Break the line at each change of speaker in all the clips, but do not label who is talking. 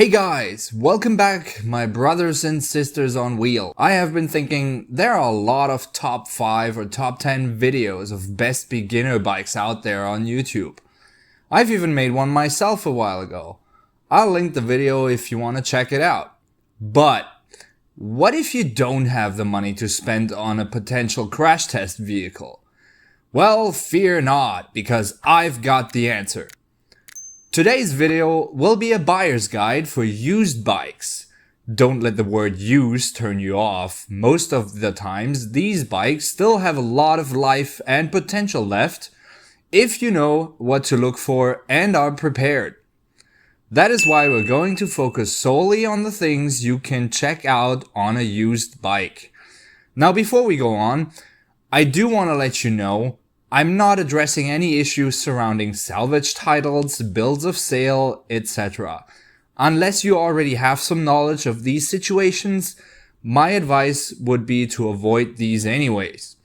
Hey guys, welcome back my brothers and sisters on wheel. I have been thinking there are a lot of top 5 or top 10 videos of best beginner bikes out there on YouTube. I've even made one myself a while ago. I'll link the video if you want to check it out. But what if you don't have the money to spend on a potential crash test vehicle? Well, fear not, because I've got the answer. Today's video will be a buyer's guide for used bikes. Don't let the word used turn you off. Most of the times, these bikes still have a lot of life and potential left if you know what to look for and are prepared. That is why we're going to focus solely on the things you can check out on a used bike. Now, before we go on, I do want to let you know I'm not addressing any issues surrounding salvage titles, bills of sale, etc. Unless you already have some knowledge of these situations, my advice would be to avoid these anyways.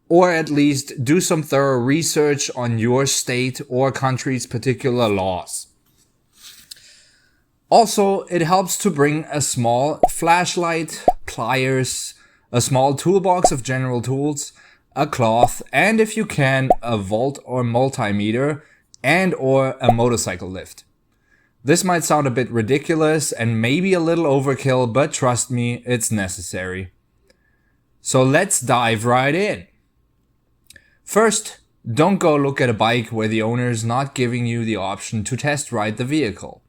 Or at least do some thorough research on your state or country's particular laws. Also, it helps to bring a small flashlight, pliers, a small toolbox of general tools, a cloth, and if you can, a volt or multimeter and or a motorcycle lift. This might sound a bit ridiculous and maybe a little overkill, but trust me, it's necessary. So let's dive right in. First, don't go look at a bike where the owner is not giving you the option to test ride the vehicle.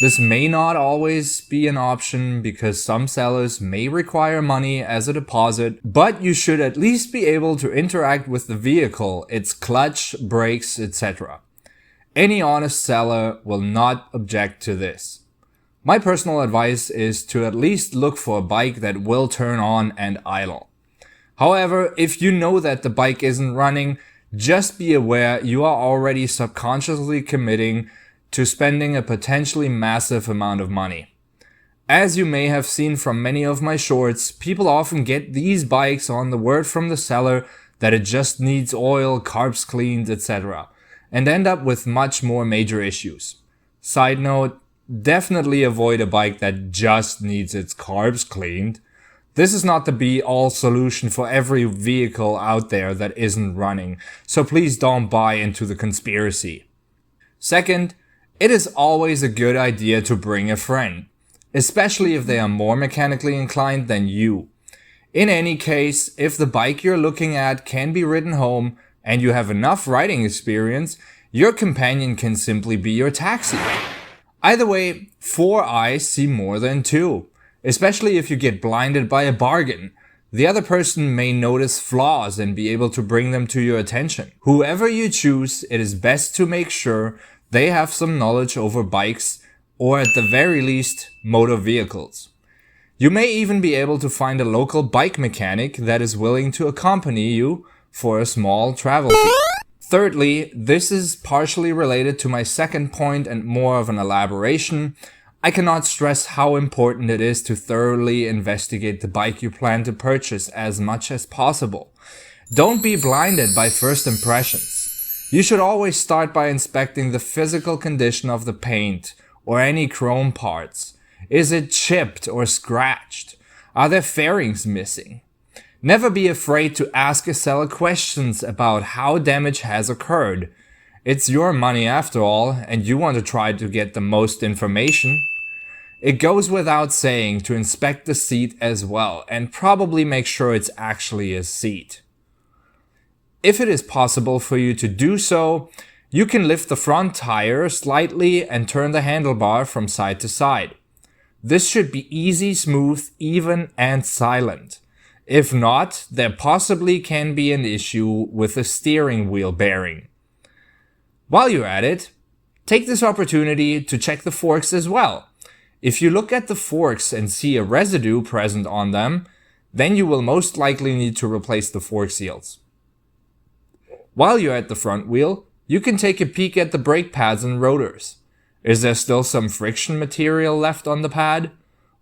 This may not always be an option because some sellers may require money as a deposit, but you should at least be able to interact with the vehicle, its clutch, brakes, etc. Any honest seller will not object to this. My personal advice is to at least look for a bike that will turn on and idle. However, if you know that the bike isn't running, just be aware you are already subconsciously committing to spending a potentially massive amount of money. As you may have seen from many of my shorts, people often get these bikes on the word from the seller that it just needs oil, carbs cleaned, etc. and end up with much more major issues. Side note, definitely avoid a bike that just needs its carbs cleaned. This is not the be-all solution for every vehicle out there that isn't running, so please don't buy into the conspiracy. Second, it is always a good idea to bring a friend, especially if they are more mechanically inclined than you. In any case, if the bike you're looking at can be ridden home and you have enough riding experience, your companion can simply be your taxi. Either way, 4 eyes see more than 2, especially if you get blinded by a bargain. The other person may notice flaws and be able to bring them to your attention. Whoever you choose, it is best to make sure they have some knowledge over bikes, or at the very least, motor vehicles. You may even be able to find a local bike mechanic that is willing to accompany you for a small travel fee. Thirdly, this is partially related to my second point and more of an elaboration. I cannot stress how important it is to thoroughly investigate the bike you plan to purchase as much as possible. Don't be blinded by first impressions. You should always start by inspecting the physical condition of the paint or any chrome parts. Is it chipped or scratched? Are there fairings missing? Never be afraid to ask a seller questions about how damage has occurred. It's your money after all, and you want to try to get the most information. It goes without saying to inspect the seat as well, and probably make sure it's actually a seat. If it is possible for you to do so, you can lift the front tire slightly and turn the handlebar from side to side. This should be easy, smooth, even, and silent. If not, there possibly can be an issue with the steering wheel bearing. While you're at it, take this opportunity to check the forks as well. If you look at the forks and see a residue present on them, then you will most likely need to replace the fork seals. While you're at the front wheel, you can take a peek at the brake pads and rotors. Is there still some friction material left on the pad?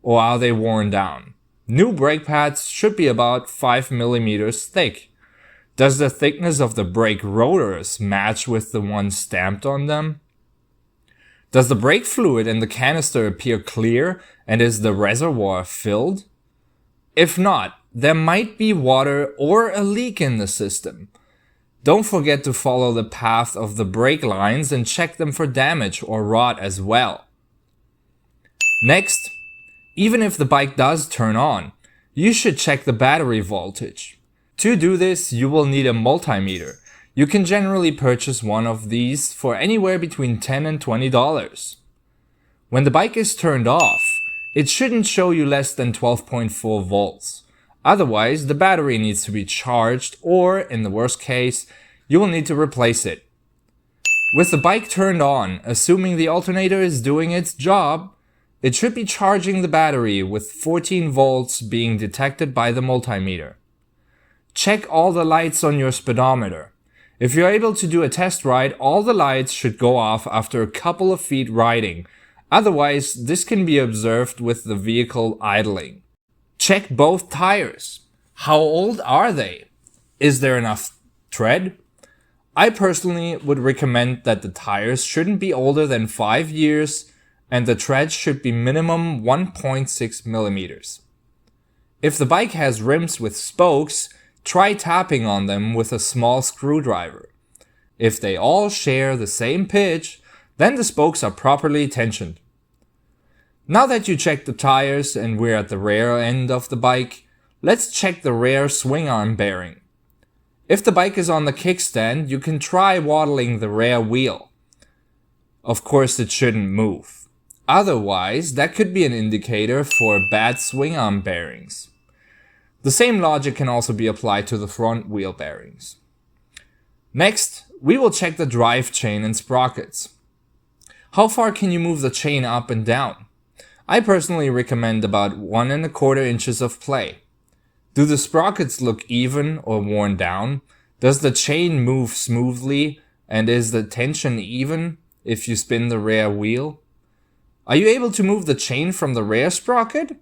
Or are they worn down? New brake pads should be about 5 mm thick. Does the thickness of the brake rotors match with the one stamped on them? Does the brake fluid in the canister appear clear and is the reservoir filled? If not, there might be water or a leak in the system. Don't forget to follow the path of the brake lines and check them for damage or rot as well. Next, even if the bike does turn on, you should check the battery voltage. To do this, you will need a multimeter. You can generally purchase one of these for anywhere between $10 and $20. When the bike is turned off, it shouldn't show you less than 12.4 volts. Otherwise, the battery needs to be charged, or in the worst case, you will need to replace it. With the bike turned on, assuming the alternator is doing its job, it should be charging the battery with 14 volts being detected by the multimeter. Check all the lights on your speedometer. If you're able to do a test ride, all the lights should go off after a couple of feet riding. Otherwise, this can be observed with the vehicle idling. Check both tires. How old are they? Is there enough tread? I personally would recommend that the tires shouldn't be older than 5 years and the tread should be minimum 1.6 millimeters. If the bike has rims with spokes, try tapping on them with a small screwdriver. If they all share the same pitch, then the spokes are properly tensioned. Now that you checked the tires and we're at the rear end of the bike, let's check the rear swing arm bearing. If the bike is on the kickstand, you can try waddling the rear wheel. Of course, it shouldn't move. Otherwise, that could be an indicator for bad swing arm bearings. The same logic can also be applied to the front wheel bearings. Next, we will check the drive chain and sprockets. How far can you move the chain up and down? I personally recommend about 1¼ inches of play. Do the sprockets look even or worn down? Does the chain move smoothly and is the tension even if you spin the rear wheel? Are you able to move the chain from the rear sprocket?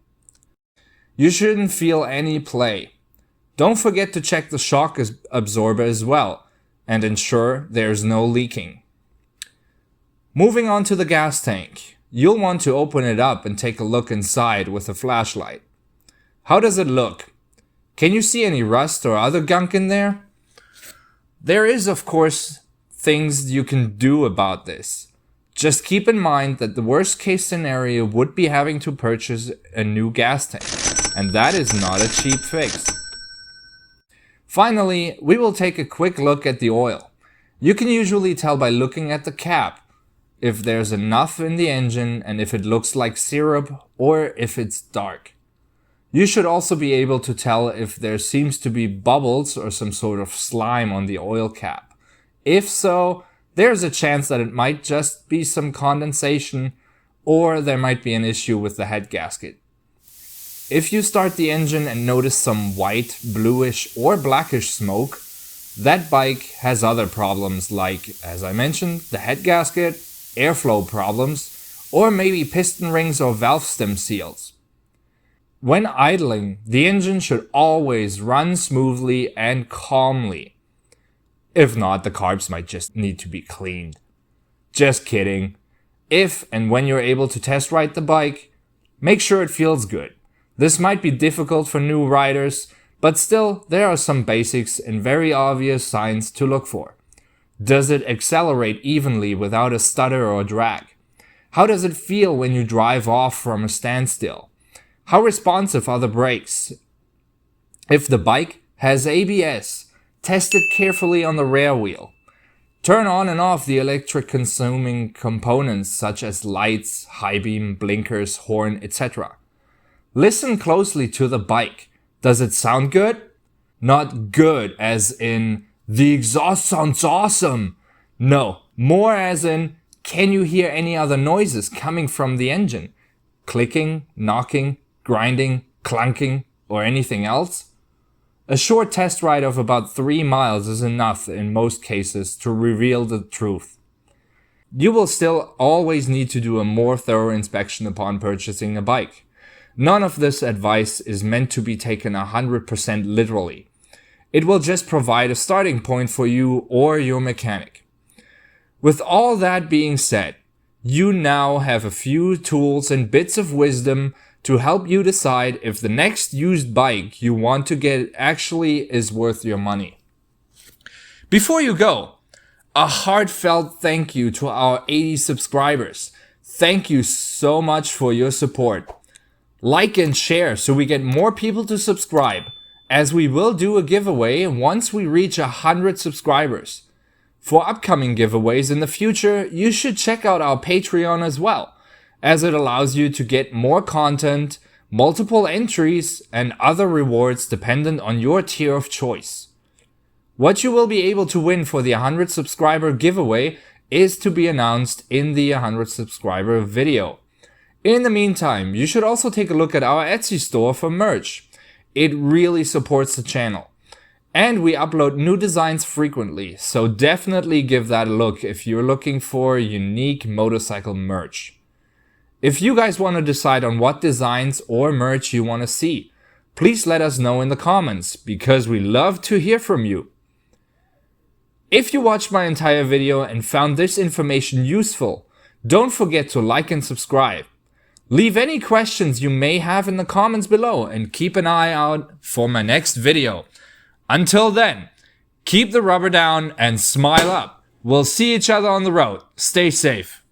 You shouldn't feel any play. Don't forget to check the shock absorber as well and ensure there's no leaking. Moving on to the gas tank, you'll want to open it up and take a look inside with a flashlight. How does it look? Can you see any rust or other gunk in there? There is, of course, things you can do about this. Just keep in mind that the worst case scenario would be having to purchase a new gas tank, and that is not a cheap fix. Finally, we will take a quick look at the oil. You can usually tell by looking at the cap if there's enough in the engine and if it looks like syrup or if it's dark. You should also be able to tell if there seems to be bubbles or some sort of slime on the oil cap. If so, there's a chance that it might just be some condensation or there might be an issue with the head gasket. If you start the engine and notice some white, bluish or blackish smoke, that bike has other problems like, as I mentioned, the head gasket, airflow problems, or maybe piston rings or valve stem seals. When idling, the engine should always run smoothly and calmly. If not, the carbs might just need to be cleaned. Just kidding. If and when you're able to test ride the bike, make sure it feels good. This might be difficult for new riders, but still, there are some basics and very obvious signs to look for. Does it accelerate evenly without a stutter or drag? How does it feel when you drive off from a standstill? How responsive are the brakes? If the bike has ABS, test it carefully on the rear wheel. Turn on and off the electric consuming components such as lights, high beam, blinkers, horn, etc. Listen closely to the bike. Does it sound good? Not good as in, the exhaust sounds awesome. No, more as in, can you hear any other noises coming from the engine? Clicking, knocking, grinding, clunking, or anything else? A short test ride of about 3 miles is enough in most cases to reveal the truth. You will still always need to do a more thorough inspection upon purchasing a bike. None of this advice is meant to be taken 100% literally. It will just provide a starting point for you or your mechanic. With all that being said, you now have a few tools and bits of wisdom to help you decide if the next used bike you want to get actually is worth your money. Before you go, a heartfelt thank you to our 80 subscribers. Thank you so much for your support. Like and share so we get more people to subscribe, as we will do a giveaway once we reach 100 subscribers. For upcoming giveaways in the future, you should check out our Patreon as well, as it allows you to get more content, multiple entries, and other rewards dependent on your tier of choice. What you will be able to win for the 100 subscriber giveaway is to be announced in the 100 subscriber video. In the meantime, you should also take a look at our Etsy store for merch. It really supports the channel. And we upload new designs frequently, so definitely give that a look if you're looking for unique motorcycle merch. If you guys want to decide on what designs or merch you want to see, please let us know in the comments, because we love to hear from you. If you watched my entire video and found this information useful, don't forget to like and subscribe. Leave any questions you may have in the comments below and keep an eye out for my next video. Until then, keep the rubber down and smile up. We'll see each other on the road. Stay safe.